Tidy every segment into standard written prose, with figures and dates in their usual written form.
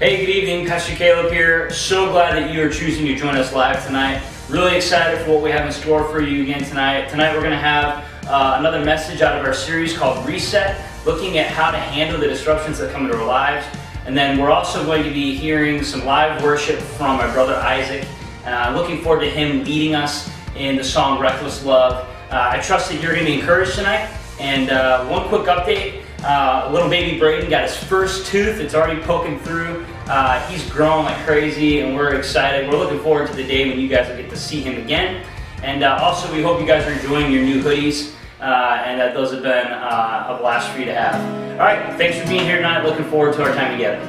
Hey, good evening. Pastor Caleb here. So glad that you are choosing to join us live tonight. Really excited for what we have in store for you again tonight. Tonight we're going to have another message out of our series called Reset, looking at how to handle the disruptions that come into our lives. And then we're also going to be hearing some live worship from my brother Isaac. Looking forward to him leading us in the song Reckless Love. I trust that you're going to be encouraged tonight. And one quick update. Little baby Braden got his first tooth. It's already poking through. He's growing like crazy and we're excited. We're looking forward to the day when you guys will get to see him again. And also we hope you guys are enjoying your new hoodies and that those have been a blast for you to have. All right, thanks for being here tonight. Looking forward to our time together.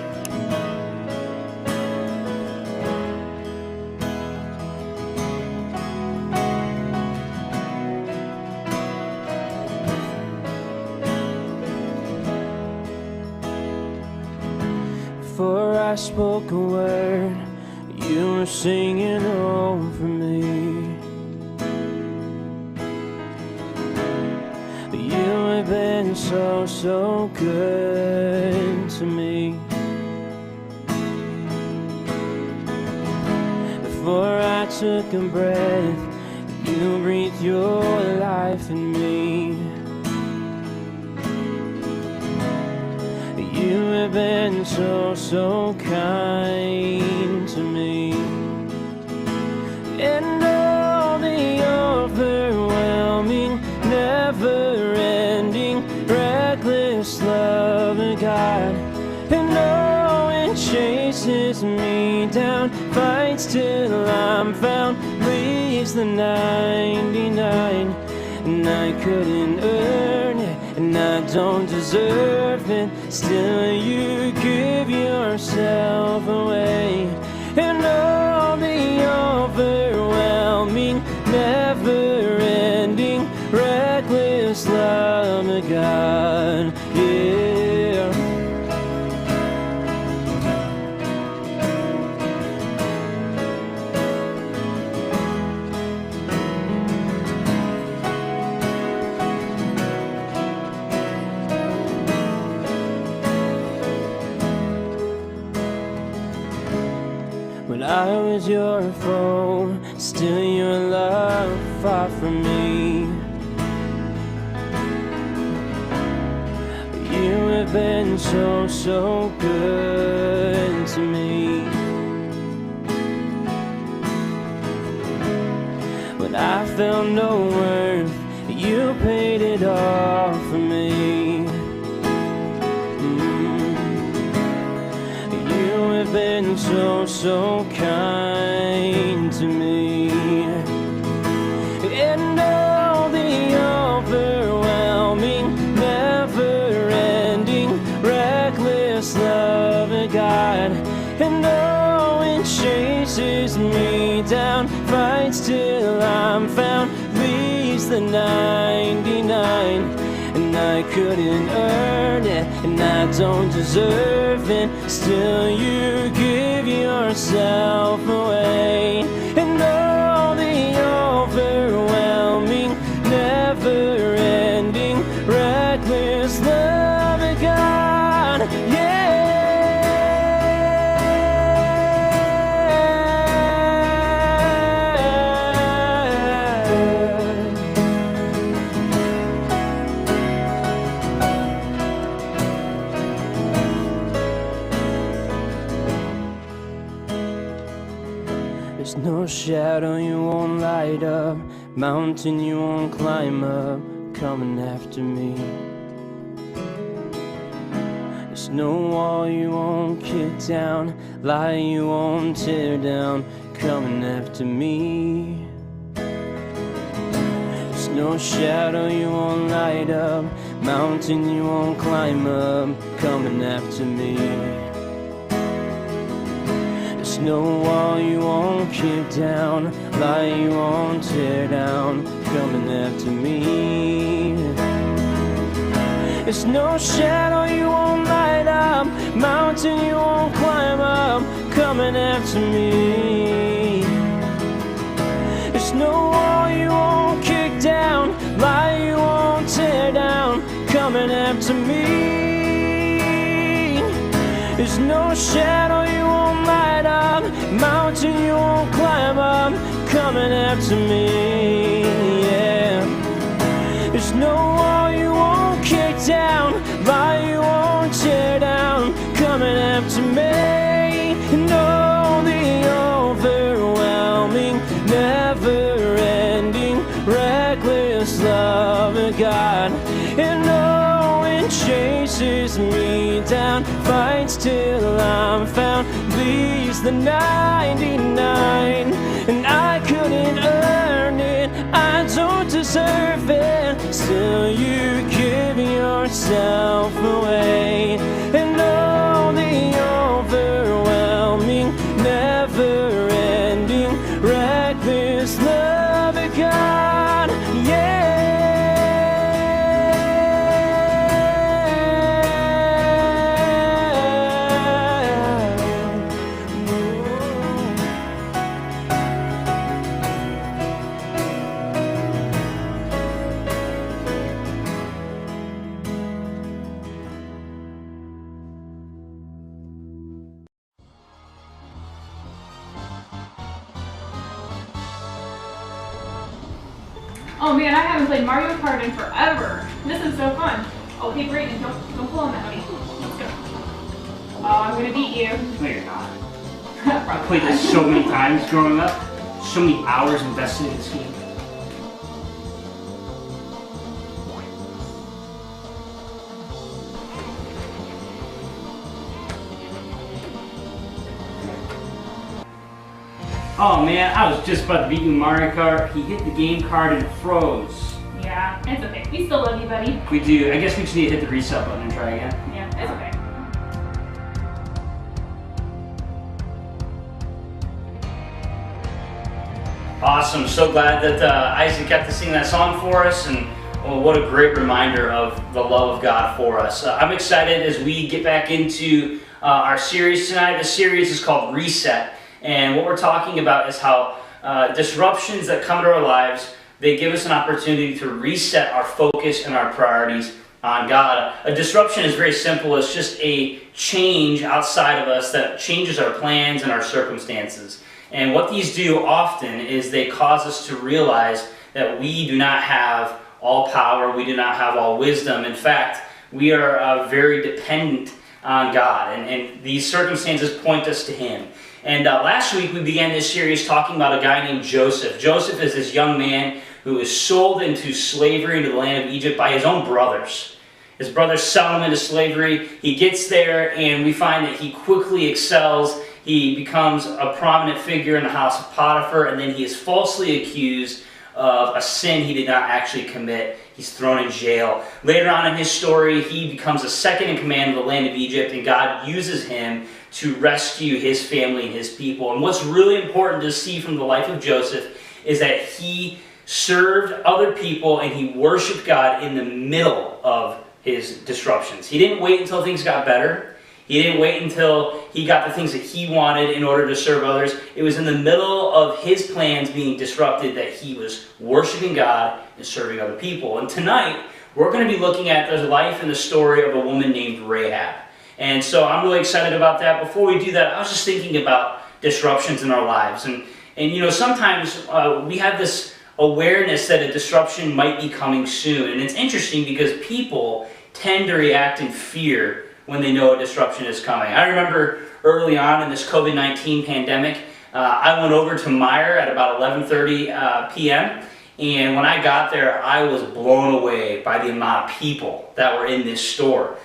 Before I spoke a word, you were singing over me. You have been so good to me. Before I took a breath, you breathed your life in me. You have been so kind to me. And all the overwhelming, never-ending, reckless love of God. And oh, it chases me down, fights till I'm found, leaves the 99. And I couldn't earn it, and I don't deserve it. Still you give yourself away. And all the overwhelming, never-ending, reckless love of God, yeah. When I was your foe, still your love fought for me. You have been so good to me. When I felt no worth, you paid it all for me. You have been so kind to me. And all the overwhelming, never-ending, reckless love of God. And oh, it chases me down, fights till I'm found, leaves the 99. And I couldn't earn it, and I don't deserve it. Still you give yourself away. And all the overwhelming, never-ending, reckless love of God, yeah. There's no shadow you won't light up, mountain you won't climb up, coming after me. There's no wall you won't kick down, lie you won't tear down, coming after me. There's no shadow you won't light up, mountain you won't climb up, coming after me. There's no wall you won't kick down, lie you won't tear down, coming after me. There's no shadow you won't light up, mountain you won't climb up, coming after me. There's no wall you won't kick down, lie you won't tear down, coming after me. There's no shadow up, mountain you won't climb up, coming after me, yeah. There's no wall you won't kick down, lie you won't tear down, coming after me. No, the overwhelming, never-ending, reckless love of God. And no, it chases me down, fights till I'm found, leaves the 99, and I couldn't earn it, I don't deserve it, still you give yourself away. And oh, the overwhelming, never-ending, reckless love of God, yeah. Oh man, I haven't played Mario Kart in forever. This is so fun. Oh, hey Brayden, don't pull on that, buddy. Let's go. Oh, I'm gonna beat you. No, you're not. I Probably played this so many times growing up. So many hours invested in this game. Oh man, I was just about to beat you in Mario Kart. He hit the game card and it froze. Yeah, it's okay. We still love you, buddy. We do. I guess we just need to hit the reset button and try again. Yeah, it's okay. Awesome. So glad that Isaac got to sing that song for us, and well, what a great reminder of the love of God for us. I'm excited as we get back into our series tonight. The series is called Reset, and what we're talking about is how disruptions that come into our lives, they give us an opportunity to reset our focus and our priorities on God. A disruption is very simple. It's just a change outside of us that changes our plans and our circumstances. And what these do often is they cause us to realize that we do not have all power, we do not have all wisdom. In fact, we are very dependent on God, and these circumstances point us to Him. And last week we began this series talking about a guy named Joseph. Joseph is this young man who is sold into slavery into the land of Egypt by his own brothers. His brothers sell him into slavery. He gets there, and we find that he quickly excels. He becomes a prominent figure in the house of Potiphar, and then he is falsely accused of a sin he did not actually commit. He's thrown in jail. Later on in his story, he becomes a second in command of the land of Egypt, and God uses him to rescue his family and his people. And what's really important to see from the life of Joseph is that he served other people and he worshiped God in the middle of his disruptions. He didn't wait until things got better. He didn't wait until he got the things that he wanted in order to serve others. It was in the middle of his plans being disrupted that he was worshiping God and serving other people. And tonight, we're going to be looking at the life and the story of a woman named Rahab. And so I'm really excited about that. Before we do that, I was just thinking about disruptions in our lives. And you know, sometimes we have this awareness that a disruption might be coming soon. And it's interesting because people tend to react in fear when they know a disruption is coming. I remember early on in this COVID-19 pandemic, I went over to Meijer at about 11:30 p.m. And when I got there, I was blown away by the amount of people that were in this store.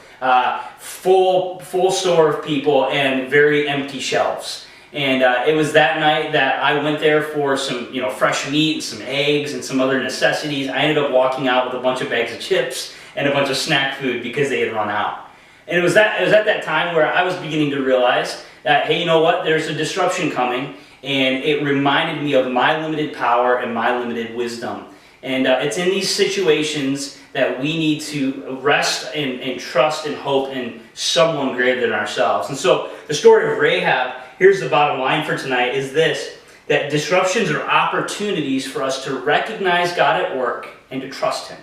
Full store of people and very empty shelves. And it was that night that I went there for some, fresh meat and some eggs and some other necessities. I ended up walking out with a bunch of bags of chips and a bunch of snack food because they had run out. And it was at that time where I was beginning to realize that, hey, you know what? There's a disruption coming, and it reminded me of my limited power and my limited wisdom. And it's in these situations that we need to rest and trust and hope in someone greater than ourselves. And so the story of Rahab, here's the bottom line for tonight, is this: that disruptions are opportunities for us to recognize God at work and to trust Him.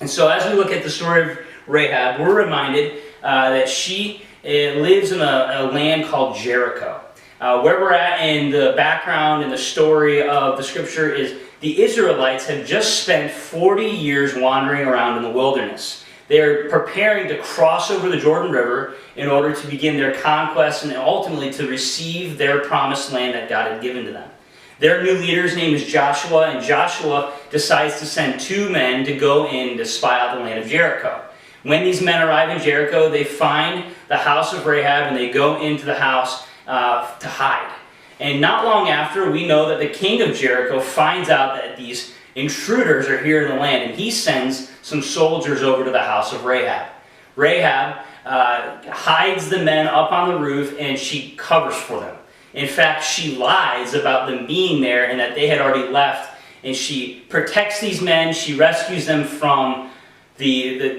And so as we look at the story of Rahab, we're reminded that she lives in a land called Jericho. Where we're at in the background and the story of the scripture is the Israelites have just spent 40 years wandering around in the wilderness. They're preparing to cross over the Jordan River in order to begin their conquest and ultimately to receive their promised land that God had given to them. Their new leader's name is Joshua, and Joshua decides to send 2 men to go in to spy out the land of Jericho. When these men arrive in Jericho, they find the house of Rahab and they go into the house to hide. And not long after, we know that the king of Jericho finds out that these intruders are here in the land, and he sends some soldiers over to the house of Rahab. Rahab hides the men up on the roof, and she covers for them. In fact, she lies about them being there and that they had already left, and she protects these men. She rescues them from the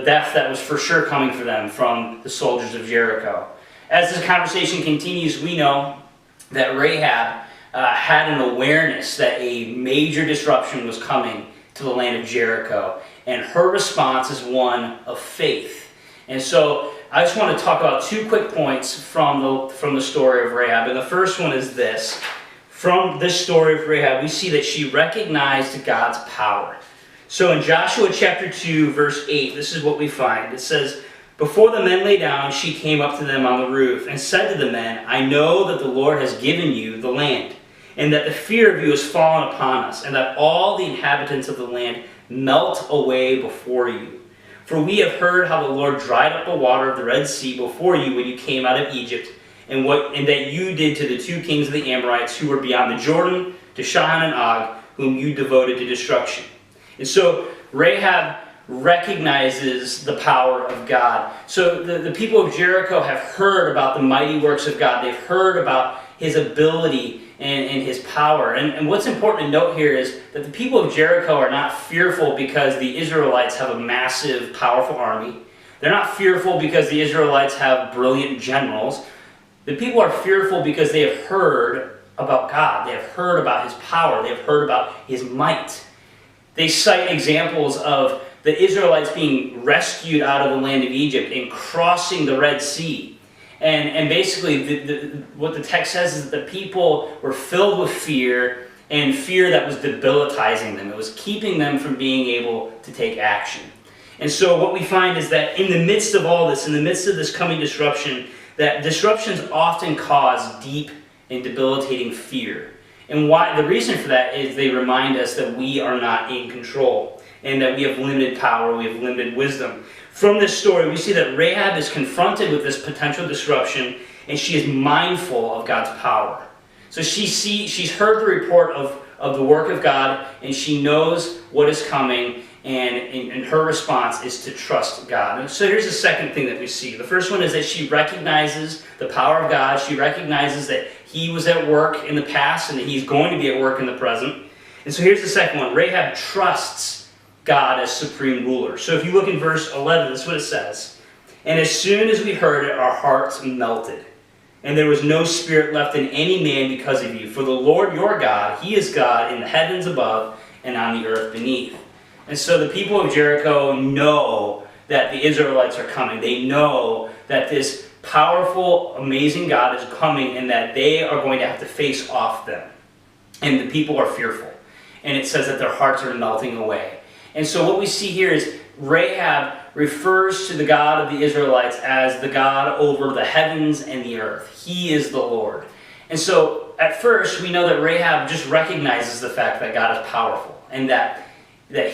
death that was for sure coming for them from the soldiers of Jericho. As this conversation continues, we know that Rahab had an awareness that a major disruption was coming to the land of Jericho, and her response is one of faith. And so I just want to talk about 2 quick points from the story of Rahab. And the first one is this. From this story of Rahab, we see that she recognized God's power. So in Joshua chapter 2, verse 8, this is what we find. It says, "Before the men lay down, she came up to them on the roof and said to the men, 'I know that the Lord has given you the land, and that the fear of you has fallen upon us, and that all the inhabitants of the land melt away before you. For we have heard how the Lord dried up the water of the Red Sea before you when you came out of Egypt, and that you did to the 2 kings of the Amorites who were beyond the Jordan, to Sihon and Og, whom you devoted to destruction.'" And so Rahab recognizes the power of God. So the people of Jericho have heard about the mighty works of God. They've heard about his ability and his power. And what's important to note here is that the people of Jericho are not fearful because the Israelites have a massive, powerful army. They're not fearful because the Israelites have brilliant generals. The people are fearful because they have heard about God. They have heard about his power. They have heard about his might. They cite examples of the Israelites being rescued out of the land of Egypt and crossing the Red Sea. And basically, what the text says is that the people were filled with fear, and fear that was debilitating them. It was keeping them from being able to take action. And so what we find is that in the midst of all this, in the midst of this coming disruption, that disruptions often cause deep and debilitating fear. And the reason for that is they remind us that we are not in control, and that we have limited power, we have limited wisdom. From this story, we see that Rahab is confronted with this potential disruption, and she is mindful of God's power. So she's heard the report of the work of God, and she knows what is coming, and her response is to trust God. And so here's the second thing that we see. The first one is that she recognizes the power of God. She recognizes that he was at work in the past and that he's going to be at work in the present. And so here's the second one. Rahab trusts God as supreme ruler. So if you look in verse 11, this is what it says. "And as soon as we heard it, our hearts melted. And there was no spirit left in any man because of you. For the Lord your God, he is God in the heavens above and on the earth beneath." And so the people of Jericho know that the Israelites are coming. They know that this powerful, amazing God is coming and that they are going to have to face off them. And the people are fearful. And it says that their hearts are melting away. And so what we see here is Rahab refers to the God of the Israelites as the God over the heavens and the earth. He is the Lord. And so at first we know that Rahab just recognizes the fact that God is powerful and that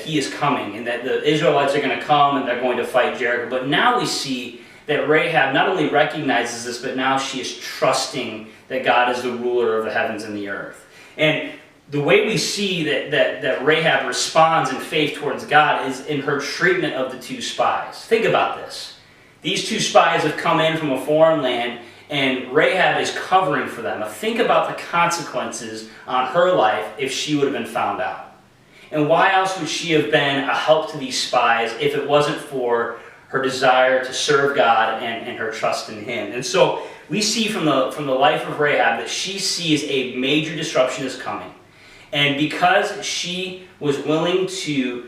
he is coming and that the Israelites are going to come and they're going to fight Jericho. But now we see that Rahab not only recognizes this, but now she is trusting that God is the ruler of the heavens and the earth. And the way we see that Rahab responds in faith towards God is in her treatment of the 2 spies. Think about this. These 2 spies have come in from a foreign land, and Rahab is covering for them. Now think about the consequences on her life if she would have been found out. And why else would she have been a help to these spies if it wasn't for her desire to serve God and her trust in him? And so we see from the life of Rahab that she sees a major disruption is coming. And because she was willing to,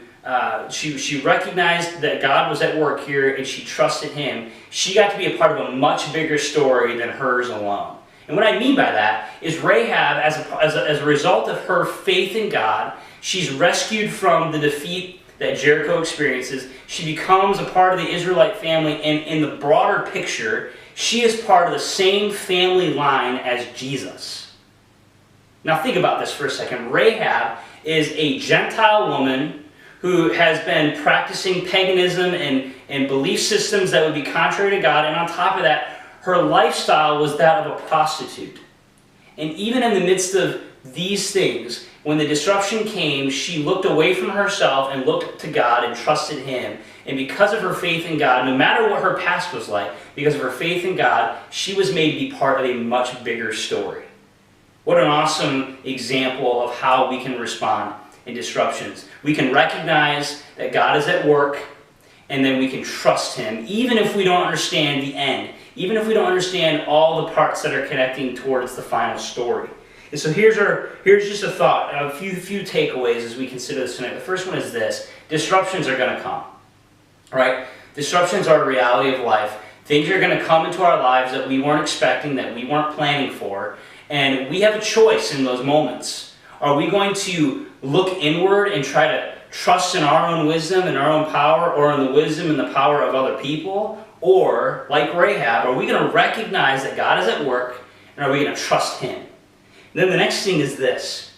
she recognized that God was at work here and she trusted him, she got to be a part of a much bigger story than hers alone. And what I mean by that is Rahab, as a result of her faith in God, she's rescued from the defeat that Jericho experiences. She becomes a part of the Israelite family, and in the broader picture, she is part of the same family line as Jesus. Now think about this for a second. Rahab is a Gentile woman who has been practicing paganism and belief systems that would be contrary to God, and on top of that, her lifestyle was that of a prostitute. And even in the midst of these things, when the disruption came, she looked away from herself and looked to God and trusted Him. And because of her faith in God, no matter what her past was like, because of her faith in God, she was made to be part of a much bigger story. What an awesome example of how we can respond in disruptions. We can recognize that God is at work, and then we can trust Him, even if we don't understand the end, even if we don't understand all the parts that are connecting towards the final story. And so here's just a thought, a few takeaways as we consider this tonight. The first one is this: disruptions are going to come, right? Disruptions are a reality of life. Things are going to come into our lives that we weren't expecting, that we weren't planning for, and we have a choice in those moments. Are we going to look inward and try to trust in our own wisdom and our own power, or in the wisdom and the power of other people? Or, like Rahab, are we going to recognize that God is at work, and are we going to trust Him? And then the next thing is this: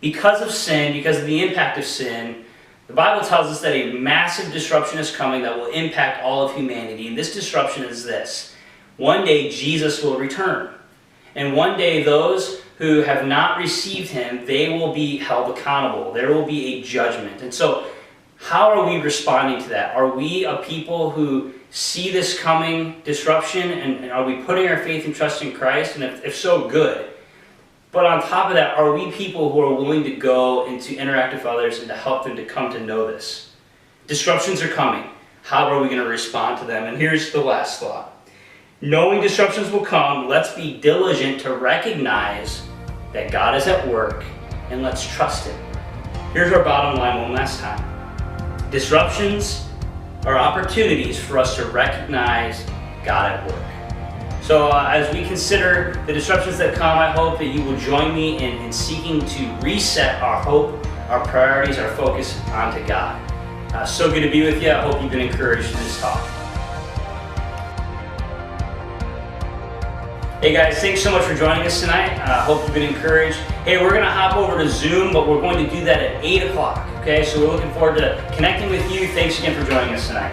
because of sin, because of the impact of sin, the Bible tells us that a massive disruption is coming that will impact all of humanity. And this disruption is this: one day Jesus will return. And one day those who have not received Him, they will be held accountable. There will be a judgment. And so, how are we responding to that? Are we a people who see this coming disruption, and are we putting our faith and trust in Christ? And if so, good. But on top of that, are we people who are willing to go and to interact with others and to help them to come to know this? Disruptions are coming. How are we going to respond to them? And here's the last thought. Knowing disruptions will come, let's be diligent to recognize that God is at work, and let's trust Him. Here's our bottom line one last time. Disruptions are opportunities for us to recognize God at work. So as we consider the disruptions that come, I hope that you will join me in seeking to reset our hope, our priorities, our focus onto God. So good to be with you. I hope you've been encouraged in this talk. Hey guys, thanks so much for joining us tonight. I hope you've been encouraged. Hey, we're going to hop over to Zoom, but we're going to do that at 8 o'clock. Okay, so we're looking forward to connecting with you. Thanks again for joining us tonight.